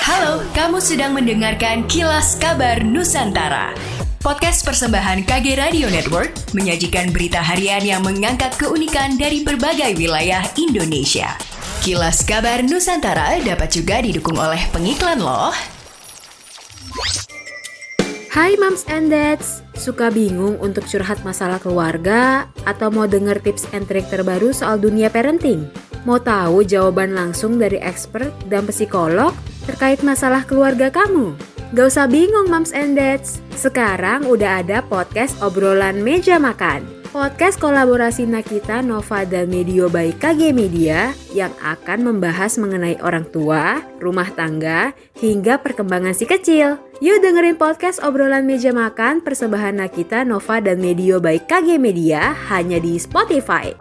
Halo, kamu sedang mendengarkan Kilas Kabar Nusantara. Podcast persembahan KG Radio Network menyajikan berita harian yang mengangkat keunikan dari berbagai wilayah Indonesia. Kilas Kabar Nusantara dapat juga didukung oleh pengiklan loh. Hai Moms and Dads, suka bingung untuk curhat masalah keluarga atau mau denger tips and trik terbaru soal dunia parenting? Mau tahu jawaban langsung dari expert dan psikolog terkait masalah keluarga kamu? Gak usah bingung Moms and Dads, sekarang udah ada podcast obrolan meja makan. Podcast kolaborasi Nakita, Nova, dan Medio by KG Media yang akan membahas mengenai orang tua, rumah tangga, hingga perkembangan si kecil. Yuk dengerin podcast obrolan meja makan persembahan Nakita, Nova, dan Medio by KG Media hanya di Spotify.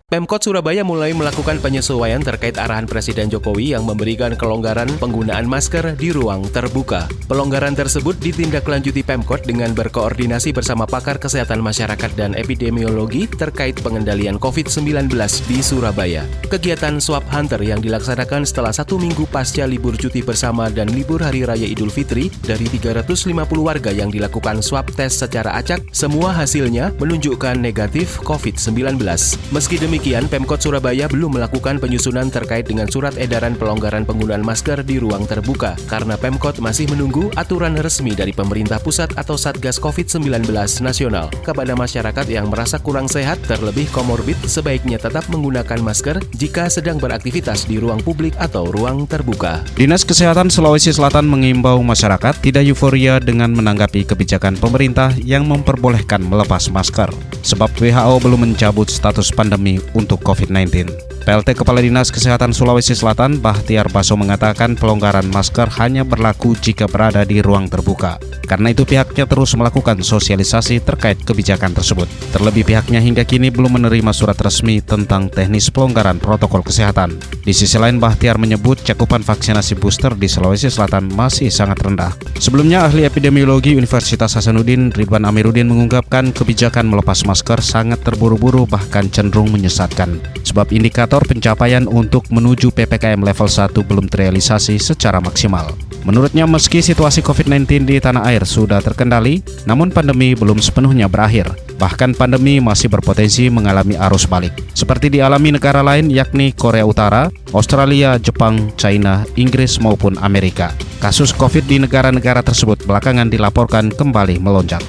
Pemkot Surabaya mulai melakukan penyesuaian terkait arahan Presiden Jokowi yang memberikan kelonggaran penggunaan masker di ruang terbuka. Pelonggaran tersebut ditindaklanjuti Pemkot dengan berkoordinasi bersama pakar kesehatan masyarakat dan epidemiologi terkait pengendalian COVID-19 di Surabaya. Kegiatan Swab Hunter yang dilaksanakan setelah 1 minggu pasca libur cuti bersama dan libur Hari Raya Idul Fitri dari 350 warga yang dilakukan swab tes secara acak, semua hasilnya menunjukkan negatif COVID-19. Meski demikian, Pemkot Surabaya belum melakukan penyusunan terkait dengan surat edaran pelonggaran penggunaan masker di ruang terbuka karena Pemkot masih menunggu aturan resmi dari pemerintah pusat atau Satgas COVID-19 nasional. Kepada masyarakat yang merasa kurang sehat terlebih komorbid sebaiknya tetap menggunakan masker jika sedang beraktivitas di ruang publik atau ruang terbuka. Dinas Kesehatan Sulawesi Selatan mengimbau masyarakat tidak euforia dengan menanggapi kebijakan pemerintah yang memperbolehkan melepas masker sebab WHO belum mencabut status pandemi untuk COVID-19. PLT Kepala Dinas Kesehatan Sulawesi Selatan, Bahtiar Baso mengatakan pelonggaran masker hanya berlaku jika berada di ruang terbuka. Karena itu pihaknya terus melakukan sosialisasi terkait kebijakan tersebut. Terlebih pihaknya hingga kini belum menerima surat resmi tentang teknis pelonggaran protokol kesehatan. Di sisi lain, Bahtiar menyebut cakupan vaksinasi booster di Sulawesi Selatan masih sangat rendah. Sebelumnya, ahli epidemiologi Universitas Hasanuddin, Ridwan Amiruddin mengungkapkan kebijakan melepas masker sangat terburu-buru bahkan cenderung menyesatkan. Sebab indikator pencapaian untuk menuju PPKM level 1 belum terrealisasi secara maksimal. Menurutnya, meski situasi COVID-19 di tanah air sudah terkendali, namun pandemi belum sepenuhnya berakhir. Bahkan pandemi masih berpotensi mengalami arus balik, seperti dialami negara lain yakni Korea Utara, Australia, Jepang, China, Inggris maupun Amerika. Kasus COVID di negara-negara tersebut belakangan dilaporkan kembali melonjak.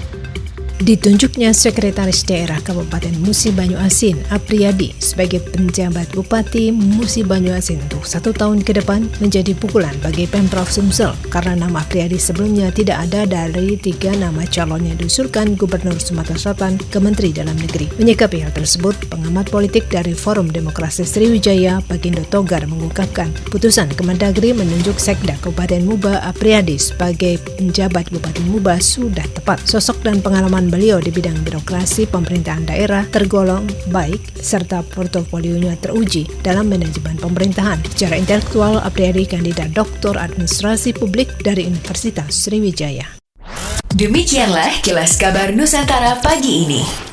Ditunjuknya Sekretaris Daerah Kabupaten Musi Banyu Asin, Apriyadi, sebagai penjabat Bupati Musi Banyu Asin untuk 1 tahun ke depan menjadi pukulan bagi Pemprov Sumsel karena nama Apriyadi sebelumnya tidak ada dari 3 nama calon yang diusulkan Gubernur Sumatera Selatan ke Menteri Dalam Negeri. Menyikapi hal tersebut, pengamat politik dari Forum Demokrasi Sriwijaya, Bagindo Togar, mengungkapkan putusan Kemendagri menunjuk Sekda Kabupaten Muba Apriyadi sebagai penjabat Bupati Muba sudah tepat. Sosok dan pengalaman beliau di bidang birokrasi pemerintahan daerah tergolong baik serta portofolionya teruji dalam manajemen pemerintahan. Secara intelektual, Apriyadi kandidat Doktor Administrasi Publik dari Universitas Sriwijaya. Demikianlah Kilas Kabar Nusantara pagi ini.